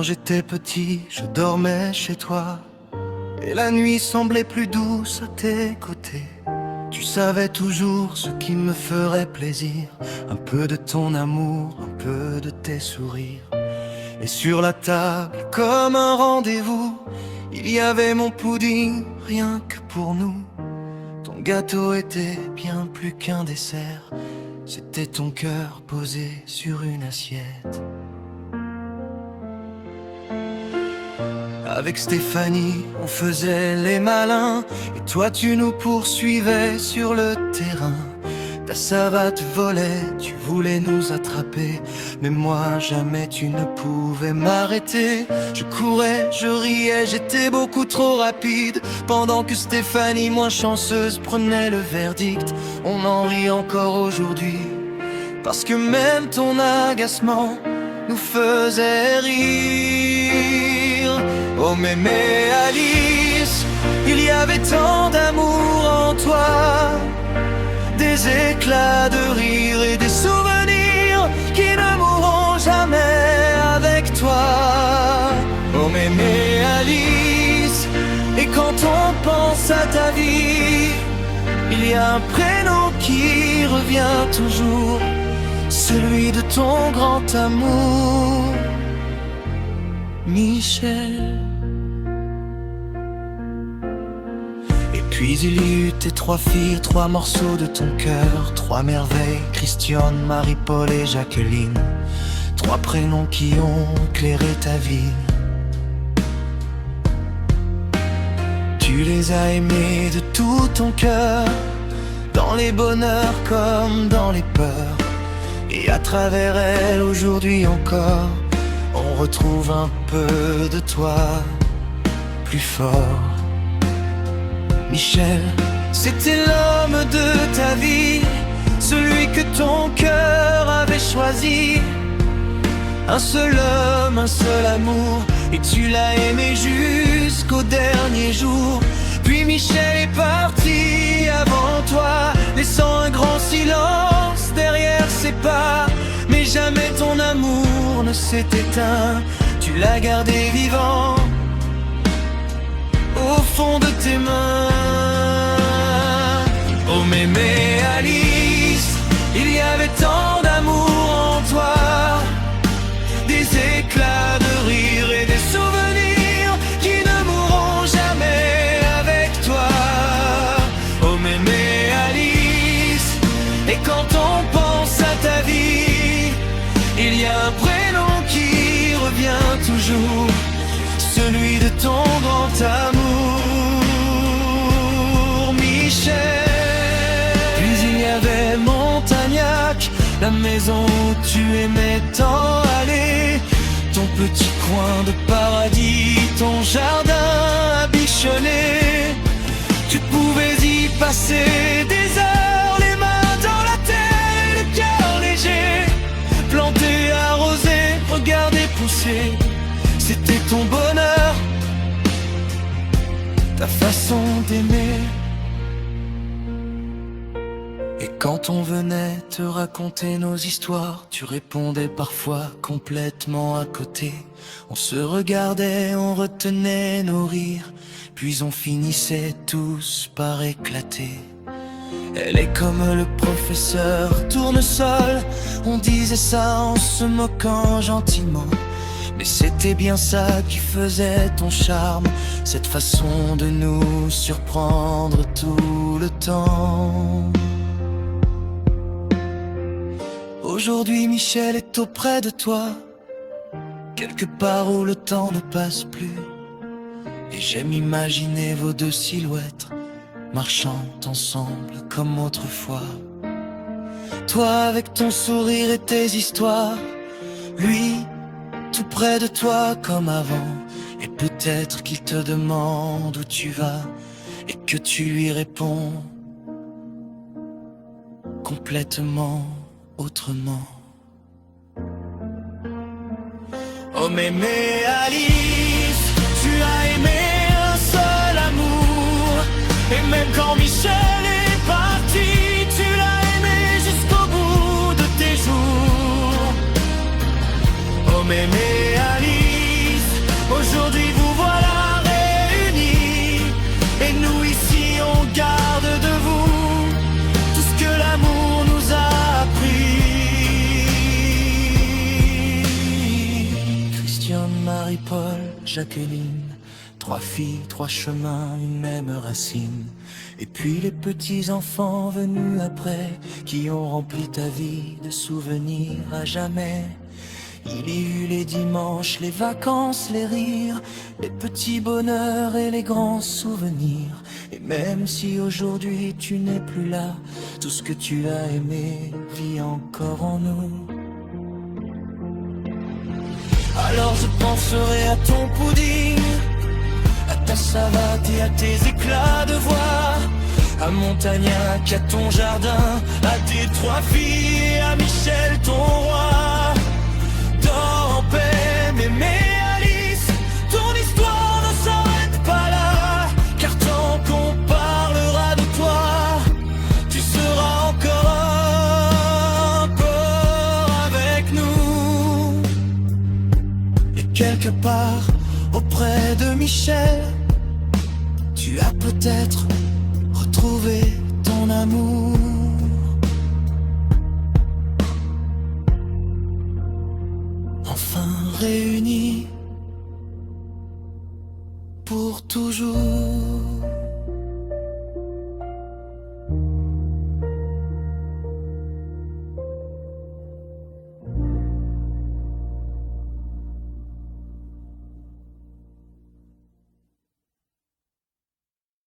Quand j'étais petit, je dormais chez toi, et la nuit semblait plus douce à tes côtés. Tu savais toujours ce qui me ferait plaisir, un peu de ton amour, un peu de tes sourires. Et sur la table, comme un rendez-vous, il y avait mon pudding, rien que pour nous. Ton gâteau était bien plus qu'un dessert, c'était ton cœur posé sur une assiette. Avec Stéphanie, on faisait les malins, et toi tu nous poursuivais sur le terrain. Ta savate volait, tu voulais nous attraper, mais moi jamais tu ne pouvais m'arrêter. Je courais, je riais, j'étais beaucoup trop rapide, pendant que Stéphanie, moins chanceuse, prenait le verdict. On en rit encore aujourd'hui, parce que même ton agacement nous faisait rire. Oh mémé Alice, il y avait tant d'amour en toi, des éclats de rire et des souvenirs qui ne mourront jamais avec toi. Oh mémé Alice, et quand on pense à ta vie, il y a un prénom qui revient toujours, celui de ton grand amour, Michel. Puis il y eut tes 3 filles, 3 morceaux de ton cœur, 3 merveilles, Christiane, Marie-Paul et Jacqueline, 3 prénoms qui ont éclairé ta vie. Tu les as aimés de tout ton cœur, dans les bonheurs comme dans les peurs. Et à travers elles, aujourd'hui encore, on retrouve un peu de toi, plus fort. Michel, c'était l'homme de ta vie, celui que ton cœur avait choisi. Un seul homme, un seul amour, et tu l'as aimé jusqu'au dernier jour. Puis Michel est parti avant toi, laissant un grand silence derrière ses pas. Mais jamais ton amour ne s'est éteint, tu l'as gardé vivant au fond de tes mains. Oh mémé Alice, il y avait tant d'amour en toi, des éclats de rire et des souvenirs qui ne mourront jamais avec toi. Oh mémé Alice, et quand on pense à ta vie, il y a un prénom qui revient toujours, celui de ton grand amour, Michel. Puis il y avait Montagnac, la maison où tu aimais tant aller, ton petit coin de paradis, ton jardin à bichonner. Tu pouvais y passer des heures, les mains dans la terre et le cœur léger, planté, arrosé, regarder pousser. C'était ton bonheur, ta façon d'aimer. Et quand on venait te raconter nos histoires, tu répondais parfois complètement à côté. On se regardait, on retenait nos rires, puis on finissait tous par éclater. Elle est comme le professeur Tournesol, on disait ça en se moquant gentiment. Mais c'était bien ça qui faisait ton charme, cette façon de nous surprendre tout le temps. Aujourd'hui Michel est auprès de toi, quelque part où le temps ne passe plus. Et j'aime imaginer vos 2 silhouettes marchant ensemble comme autrefois. Toi avec ton sourire et tes histoires, lui tout près de toi comme avant. Et peut-être qu'il te demande où tu vas et que tu lui réponds complètement autrement. Oh mémé Alice, tu as aimé un seul amour, et même quand Michel est parti, tu l'as aimé jusqu'au bout de tes jours. Oh mémé Alice, Jacqueline. 3 filles, 3 chemins, une même racine. Et puis les petits enfants venus après, qui ont rempli ta vie de souvenirs à jamais. Il y eut les dimanches, les vacances, les rires, les petits bonheurs et les grands souvenirs. Et même si aujourd'hui tu n'es plus là, tout ce que tu as aimé vit encore en nous. Alors je penserai à ton pudding, à ta savate et à tes éclats de voix, à Montagnac, à ton jardin, à tes 3 filles et à Michel ton roi. Dors en paix, mémé Alice, ton histoire ne s'arrête pas là, car tant qu'on parlera de toi, tu seras encore un peu avec nous. Et quelque part auprès de Michel, tu as peut-être retrouvé ton amour.